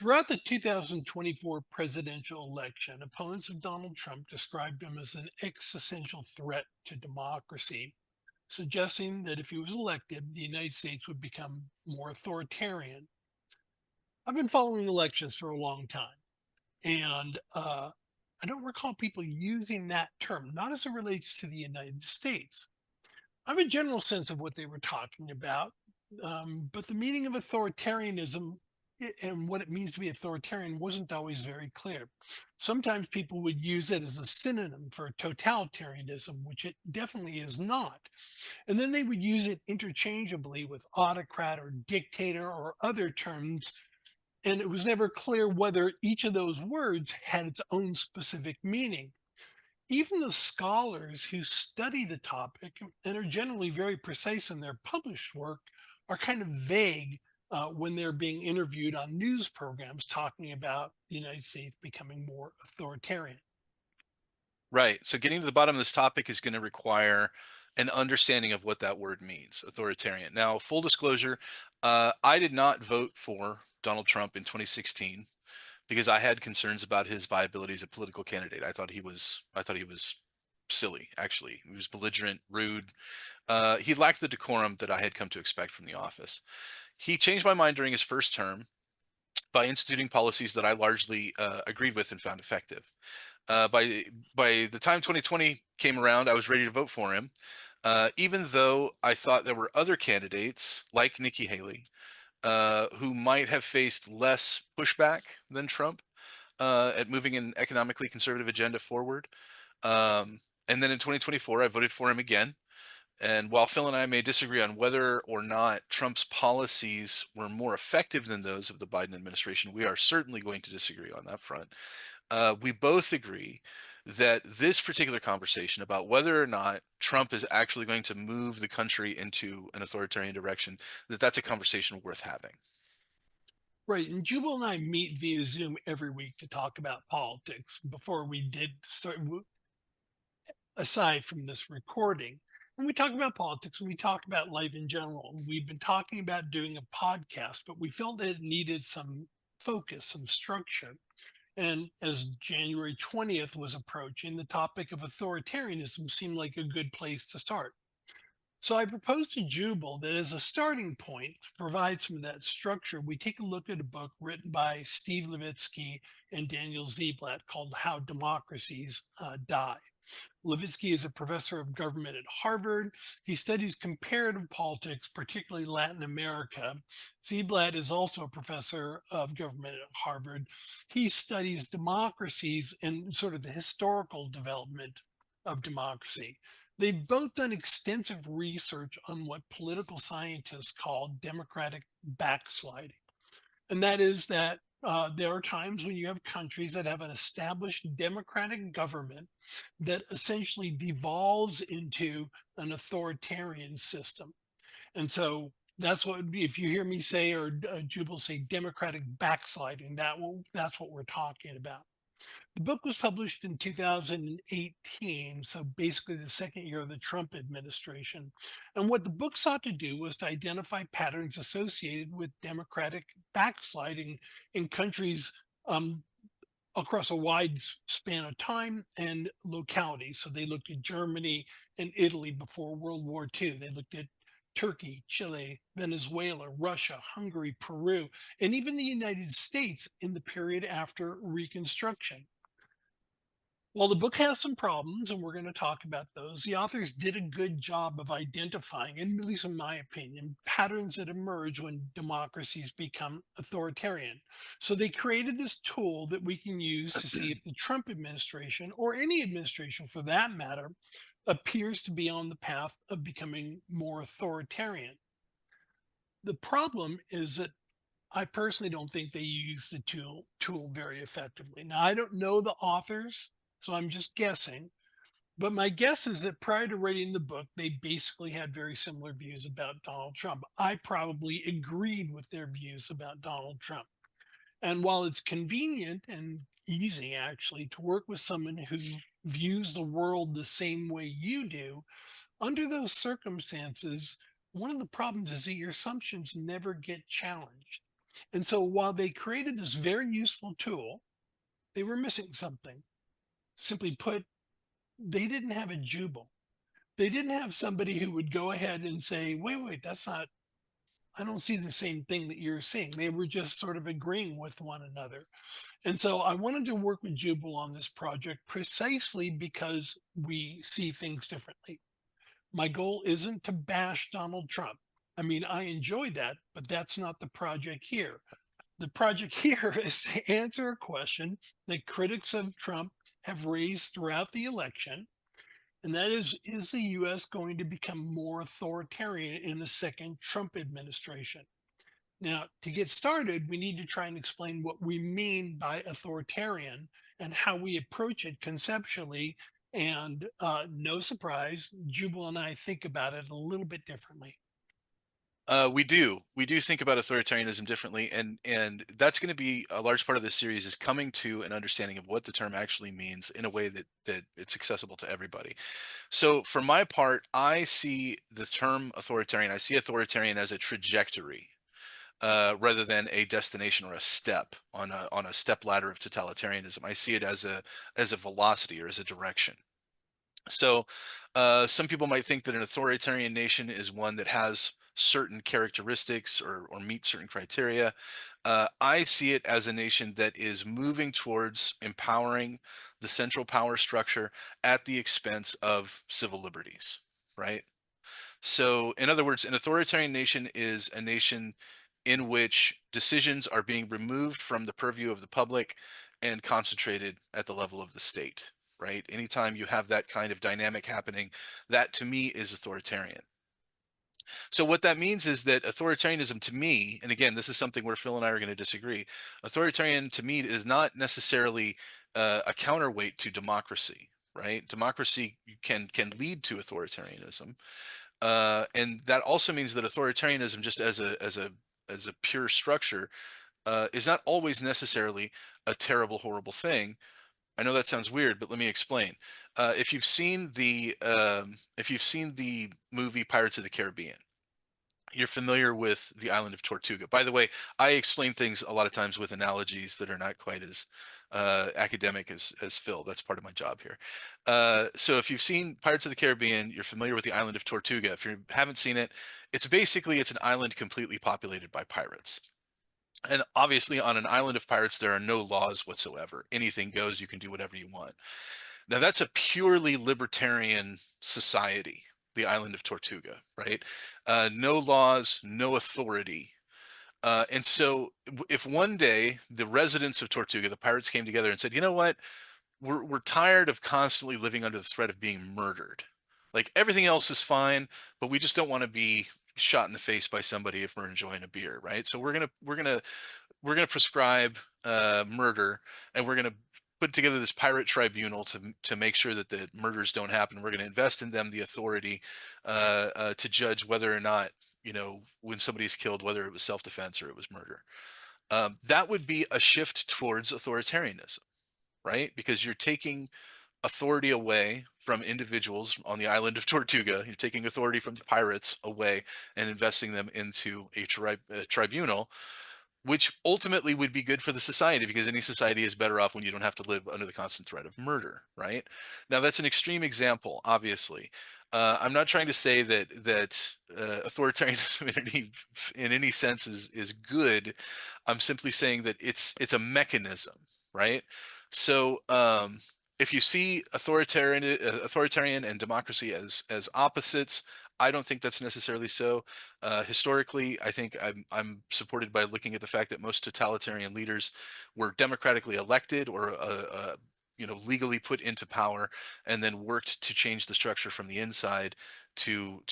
Throughout the 2024 presidential election, opponents of Donald Trump described him as an existential threat to democracy, suggesting that if he was elected, the United States would become more authoritarian. I've been following elections for a long time, and I don't recall people using that term, not as it relates to the United States. I have a general sense of what they were talking about, but the meaning of authoritarianism and what it means to be authoritarian wasn't always very clear. Sometimes people would use it as a synonym for totalitarianism, which it definitely is not. And then they would use it interchangeably with autocrat or dictator or other terms. And it was never clear whether each of those words had its own specific meaning. Even the scholars who study the topic and are generally very precise in their published work are kind of vague when they're being interviewed on news programs talking about the United States becoming more authoritarian. Right. So getting to the bottom of this topic is going to require an understanding of what that word means, authoritarian. Now, full disclosure, I did not vote for Donald Trump in 2016 because I had concerns about his viability as a political candidate. I thought he was silly, actually. He was belligerent, rude. He lacked the decorum that I had come to expect from the office. He changed my mind during his first term by instituting policies that I largely agreed with and found effective. By the time 2020 came around, I was ready to vote for him, even though I thought there were other candidates like Nikki Haley who might have faced less pushback than Trump at moving an economically conservative agenda forward. And then in 2024, I voted for him again. And while Phil and I may disagree on whether or not Trump's policies were more effective than those of the Biden administration, we are certainly going to disagree on that front. We both agree that this particular conversation about whether or not Trump is actually going to move the country into an authoritarian direction, that's a conversation worth having. Right. And Jubal and I meet via Zoom every week to talk about politics before we did start, aside from this recording. When we talk about politics, we talk about life in general. We've been talking about doing a podcast, but we felt that it needed some focus, some structure. And as January 20th was approaching, the topic of authoritarianism seemed like a good place to start. So I proposed to Jubal that as a starting point to provide some of that structure, we take a look at a book written by Steve Levitsky and Daniel Ziblatt called How Democracies Die. Levitsky is a professor of government at Harvard. He studies comparative politics, particularly Latin America. Ziblatt is also a professor of government at Harvard. He studies democracies and sort of the historical development of democracy. They've both done extensive research on what political scientists call democratic backsliding. And that is that there are times when you have countries that have an established democratic government that essentially devolves into an authoritarian system. And so that's what if you hear me say or Jubal say democratic backsliding, that's what we're talking about. The book was published in 2018, so basically the second year of the Trump administration. And what the book sought to do was to identify patterns associated with democratic backsliding in countries across a wide span of time and locality. So they looked at Germany and Italy before World War II. They looked at Turkey, Chile, Venezuela, Russia, Hungary, Peru, and even the United States in the period after Reconstruction. While the book has some problems, and we're going to talk about those, the authors did a good job of identifying, and at least in my opinion, patterns that emerge when democracies become authoritarian. So they created this tool that we can use to see if the Trump administration, or any administration for that matter, appears to be on the path of becoming more authoritarian. The problem is that I personally don't think they use the tool very effectively. Now I don't know the authors, so I'm just guessing. But my guess is that prior to writing the book, they basically had very similar views about Donald Trump. I probably agreed with their views about Donald Trump. And while it's convenient and easy actually to work with someone who views the world the same way you do, under those circumstances, one of the problems is that your assumptions never get challenged. And so while they created this very useful tool, they were missing something. Simply put, they didn't have a Jubal. They didn't have somebody who would go ahead and say, wait, that's not, I don't see the same thing that you're seeing. They were just sort of agreeing with one another. And so I wanted to work with Jubal on this project precisely because we see things differently. My goal isn't to bash Donald Trump. I mean, I enjoy that, but that's not the project here. The project here is to answer a question that critics of Trump have raised throughout the election, and that is the US going to become more authoritarian in the second Trump administration? Now, to get started, we need to try and explain what we mean by authoritarian and how we approach it conceptually. And no surprise, Jubal and I think about it a little bit differently. We do think about authoritarianism differently, and that's going to be a large part of this series is coming to an understanding of what the term actually means in a way that it's accessible to everybody. So, for my part, I see the term authoritarian. I see authoritarian as a trajectory rather than a destination or a step on a step ladder of totalitarianism. I see it as a velocity or as a direction. So, some people might think that an authoritarian nation is one that has certain characteristics or meets certain criteria. I see it as a nation that is moving towards empowering the central power structure at the expense of civil liberties, right? So, in other words, an authoritarian nation is a nation in which decisions are being removed from the purview of the public and concentrated at the level of the state, right? Anytime you have that kind of dynamic happening, that to me is authoritarian. So, what that means is that authoritarianism to me, and again, this is something where Phil and I are going to disagree, authoritarian to me is not necessarily a counterweight to democracy. Right, democracy can lead to authoritarianism, and that also means that authoritarianism, just as a pure structure, is not always necessarily a terrible, horrible thing. I know that sounds weird, but let me explain. If you've seen the movie Pirates of the Caribbean, you're familiar with the island of Tortuga. By the way, I explain things a lot of times with analogies that are not quite as academic as Phil. That's part of my job here. So if you've seen Pirates of the Caribbean, you're familiar with the island of Tortuga. If you haven't seen it, it's an island completely populated by pirates. And obviously, on an island of pirates, there are no laws whatsoever. Anything goes. You can do whatever you want. Now, that's a purely libertarian society, the island of Tortuga, right? No laws, no authority. And so, if one day the residents of Tortuga, the pirates, came together and said, you know what? We're tired of constantly living under the threat of being murdered. Like everything else is fine, but we just don't want to be shot in the face by somebody if we're enjoying a beer, right? So we're gonna prescribe murder, and we're gonna put together this pirate tribunal to make sure that the murders don't happen. We're gonna invest in them the authority to judge whether or not, when somebody's killed, whether it was self-defense or it was murder. That would be a shift towards authoritarianism, right? Because you're taking authority away from individuals on the island of Tortuga. You're taking authority from the pirates away and investing them into a tribunal, which ultimately would be good for the society, because any society is better off when you don't have to live under the constant threat of murder, right? Now, that's an extreme example, obviously. I'm not trying to say that authoritarianism in any sense is good. I'm simply saying that it's a mechanism, right? So, if you see authoritarian and democracy as opposites, I don't think that's necessarily so. Historically, I think I'm supported by looking at the fact that most totalitarian leaders were democratically elected or legally put into power, and then worked to change the structure from the inside to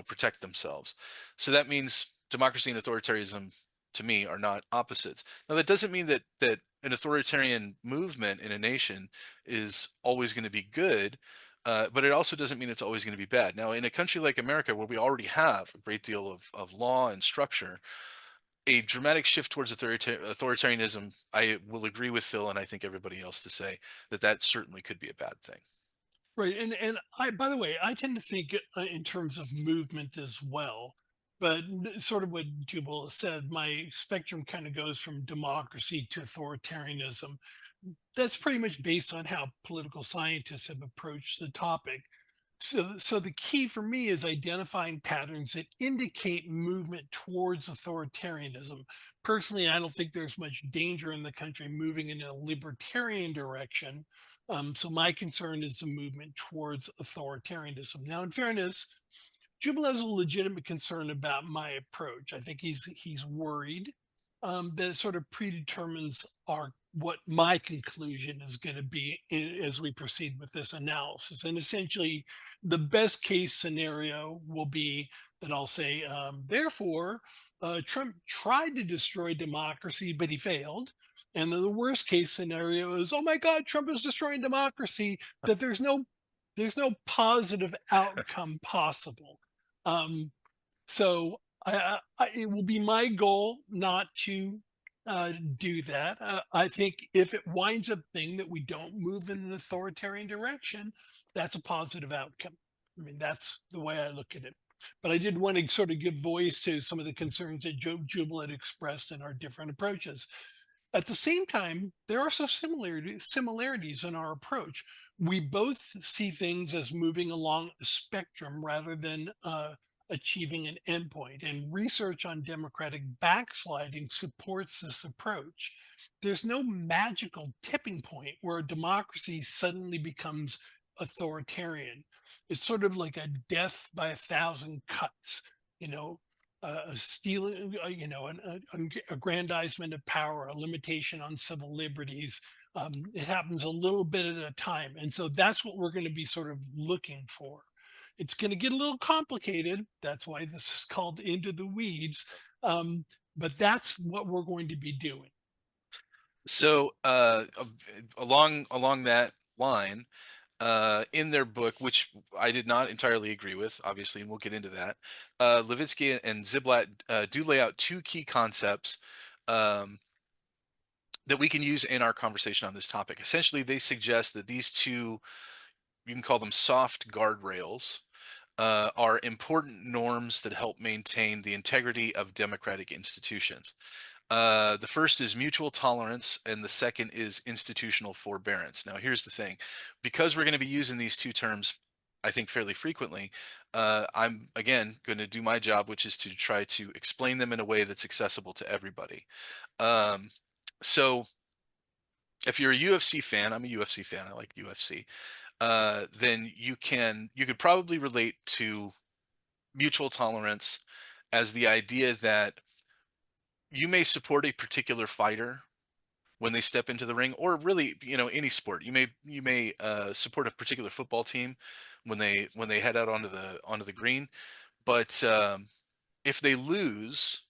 protect themselves. So that means democracy and authoritarianism to me are not opposites. Now, that doesn't mean that an authoritarian movement in a nation is always going to be good, but it also doesn't mean it's always going to be bad. Now, in a country like America, where we already have a great deal of law and structure, a dramatic shift towards authoritarianism, I will agree with Phil and I think everybody else to say that certainly could be a bad thing. Right. And I, by the way, I tend to think in terms of movement as well. But sort of what Jubal said, my spectrum kind of goes from democracy to authoritarianism. That's pretty much based on how political scientists have approached the topic. So the key for me is identifying patterns that indicate movement towards authoritarianism. Personally, I don't think there's much danger in the country moving in a libertarian direction. So my concern is the movement towards authoritarianism. Now, in fairness, Jubal has a legitimate concern about my approach. I think he's worried that it sort of predetermines our what my conclusion is going to be as we proceed with this analysis. And essentially, the best case scenario will be that I'll say, therefore, Trump tried to destroy democracy, but he failed. And then the worst case scenario is, oh my God, Trump is destroying democracy. That there's no positive outcome possible. Um, so it will be my goal not to do that. I think if it winds up being that we don't move in an authoritarian direction, that's a positive outcome. I mean, that's the way I look at it. But I did want to sort of give voice to some of the concerns that Jubal had expressed in our different approaches. At the same time, there are some similarities in our approach. We both see things as moving along a spectrum rather than achieving an endpoint. And research on democratic backsliding supports this approach. There's no magical tipping point where a democracy suddenly becomes authoritarian. It's sort of like a death by a thousand cuts. You know, a stealing, an aggrandizement of power, a limitation on civil liberties. It happens a little bit at a time. And so that's what we're going to be sort of looking for. It's going to get a little complicated. That's why this is called Into the Weeds. But that's what we're going to be doing. So along that line, in their book, which I did not entirely agree with, obviously, and we'll get into that, Levitsky and Ziblatt do lay out two key concepts um, that we can use in our conversation on this topic. Essentially, they suggest that these two, you can call them soft guardrails, are important norms that help maintain the integrity of democratic institutions. The first is mutual tolerance, and the second is institutional forbearance. Now, here's the thing, because we're going to be using these two terms, I think, fairly frequently, I'm again going to do my job, which is to try to explain them in a way that's accessible to everybody. Um, so, if you're a UFC fan, I'm a UFC fan. I like UFC. Then you could probably relate to mutual tolerance as the idea that you may support a particular fighter when they step into the ring, or really, any sport. You may support a particular football team when they head out onto the green, but if they lose,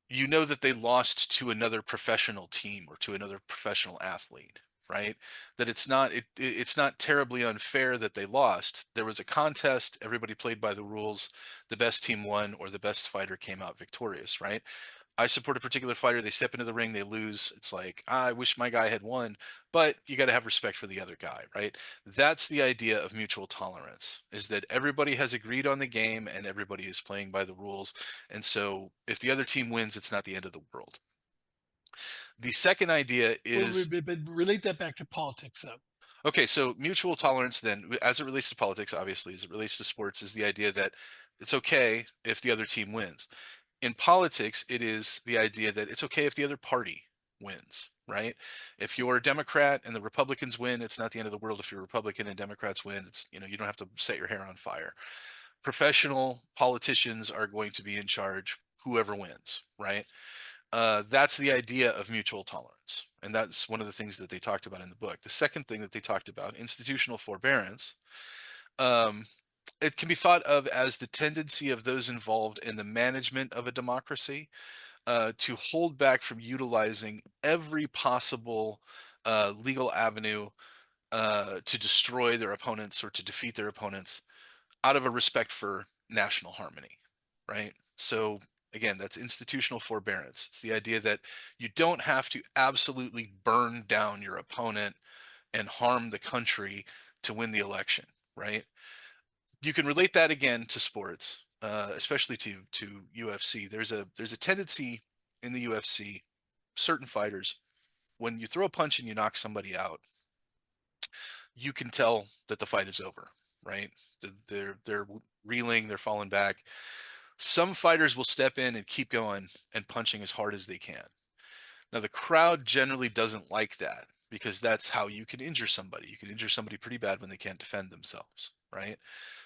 you know that they lost to another professional team or to another professional athlete, right? That it's not terribly unfair that they lost. There was a contest, everybody played by the rules, the best team won, or the best fighter came out victorious, right? I support a particular fighter, they step into the ring, they lose. It's like, I wish my guy had won, but you got to have respect for the other guy, right? That's the idea of mutual tolerance, is that everybody has agreed on the game and everybody is playing by the rules. And so if the other team wins, it's not the end of the world. The second idea But, is, but, but relate that back to politics, though. okay, so mutual tolerance then, as it relates to politics, obviously, as it relates to sports, is the idea that it's okay if the other team wins. In politics, it is the idea that it's okay if the other party wins, right? If you're a Democrat and the Republicans win, it's not the end of the world. If you're a Republican and Democrats win, it's, you don't have to set your hair on fire. Professional politicians are going to be in charge, whoever wins, right? That's the idea of mutual tolerance. And that's one of the things that they talked about in the book. The second thing that they talked about, institutional forbearance, um, it can be thought of as the tendency of those involved in the management of a democracy to hold back from utilizing every possible legal avenue to destroy their opponents or to defeat their opponents out of a respect for national harmony, right? So again, that's institutional forbearance. It's the idea that you don't have to absolutely burn down your opponent and harm the country to win the election, right? You can relate that again to sports. especially to UFC. There's a tendency in the UFC, certain fighters, when you throw a punch and you knock somebody out, you can tell that the fight is over, right? They're reeling, they're falling back. Some fighters will step in and keep going and punching as hard as they can. Now, the crowd generally doesn't like that because that's how you can injure somebody. You can injure somebody pretty bad when they can't defend themselves, right?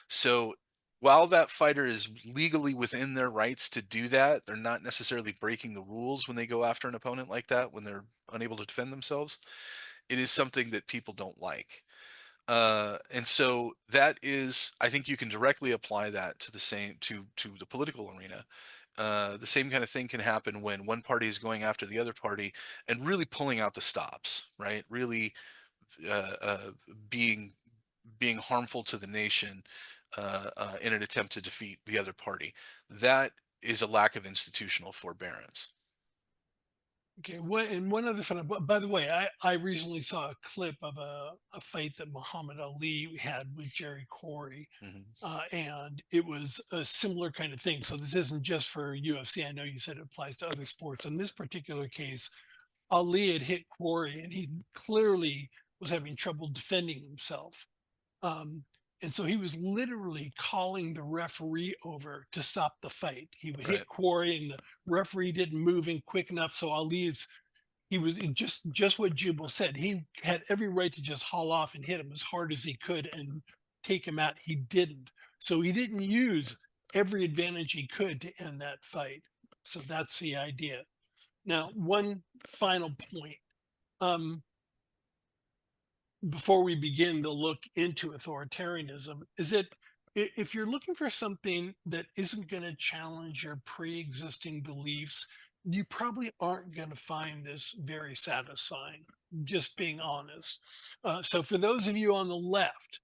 So, while that fighter is legally within their rights to do that, they're not necessarily breaking the rules when they go after an opponent like that when they're unable to defend themselves. It is something that people don't like. And so that is, I think you can directly apply that to the same to the political arena. The same kind of thing can happen when one party is going after the other party and really pulling out the stops, right? Really uh, uh, being being harmful to the nation in an attempt to defeat the other party. That is a lack of institutional forbearance. Okay, and one other fun. By the way, I recently saw a clip of a fight that Muhammad Ali had with Jerry Corey, Hmm. and it was a similar kind of thing. So this isn't just for UFC. I know you said it applies to other sports. In this particular case, Ali had hit Corey, and he clearly was having trouble defending himself. Um, and so he was literally calling the referee over to stop the fight. He would Right. hit Corey, and the referee didn't move in quick enough. So Ali's he was just what Jubal said. He had every right to just haul off and hit him as hard as he could and take him out. He didn't. So he didn't use every advantage he could to end that fight. So that's the idea. Now, one final point. Um, Before we begin to look into authoritarianism is that if you're looking for something that isn't going to challenge your pre-existing beliefs, you probably aren't going to find this very satisfying, just being honest. So for those of you on the left,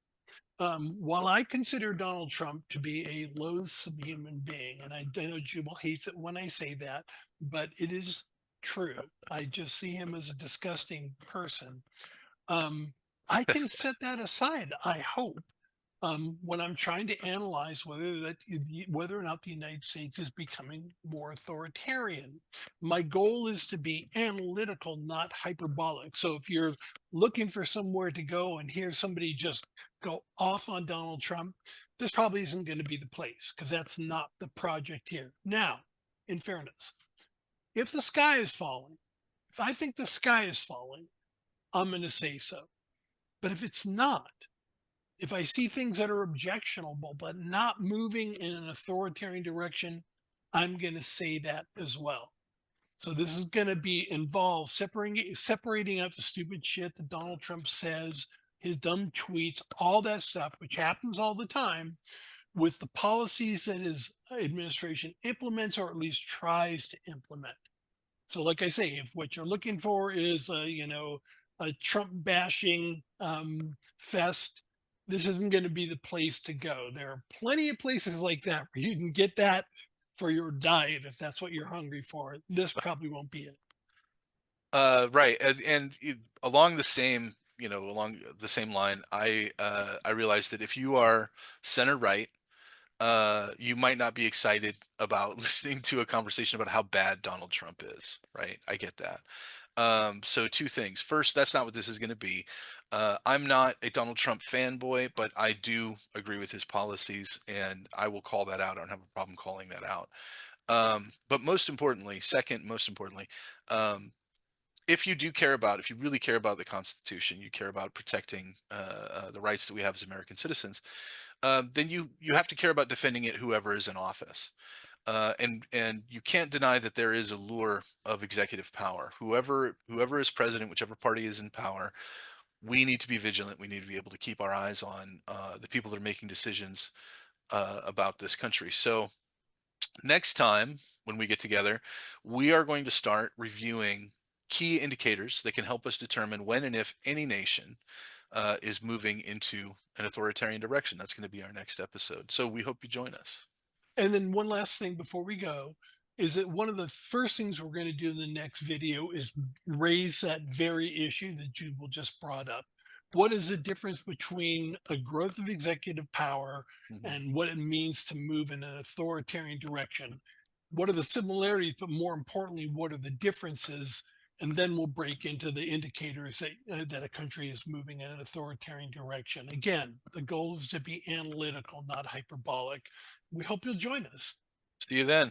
while I consider Donald Trump to be a loathsome human being, and I know Jubal hates it when I say that, but it is true. I just see him as a disgusting person. um, I can set that aside, I hope, when I'm trying to analyze whether or not the United States is becoming more authoritarian. My goal is to be analytical, not hyperbolic. So if you're looking for somewhere to go and hear somebody just go off on Donald Trump, this probably isn't going to be the place because that's not the project here. Now, in fairness, if the sky is falling, if I think the sky is falling, I'm going to say so. But if it's not, if I see things that are objectionable but not moving in an authoritarian direction, I'm going to say that as well. So this is going to be involved separating out the stupid shit that Donald Trump says, his dumb tweets, all that stuff, which happens all the time, with the policies that his administration implements or at least tries to implement. So, like I say, if what you're looking for is, a Trump bashing fest, this isn't going to be the place to go. There are plenty of places like that where you can get that for your diet if that's what you're hungry for. This probably won't be it. Right, along the same, along the same line, I realized that if you are center right, you might not be excited about listening to a conversation about how bad Donald Trump is. Right, I get that. So two things. First, that's not what this is going to be. I'm not a Donald Trump fanboy, but I do agree with his policies, and I will call that out. I don't have a problem calling that out. But most importantly, second, most importantly, um, if you really care about the Constitution, you care about protecting the rights that we have as American citizens, then you have to care about defending it, whoever is in office. And you can't deny that there is a lure of executive power. Whoever is president, whichever party is in power, we need to be vigilant. We need to be able to keep our eyes on the people that are making decisions about this country. So next time when we get together, we are going to start reviewing key indicators that can help us determine when and if any nation is moving into an authoritarian direction. That's going to be our next episode. So we hope you join us. And then one last thing before we go is that one of the first things we're going to do in the next video is raise that very issue that Jubal just brought up, what is the difference between a growth of executive power Mhm. and what it means to move in an authoritarian direction? What are the similarities, but more importantly, what are the differences? And then we'll break into the indicators that a country is moving in an authoritarian direction. Again, the goal is to be analytical, not hyperbolic. We hope you'll join us. See you then.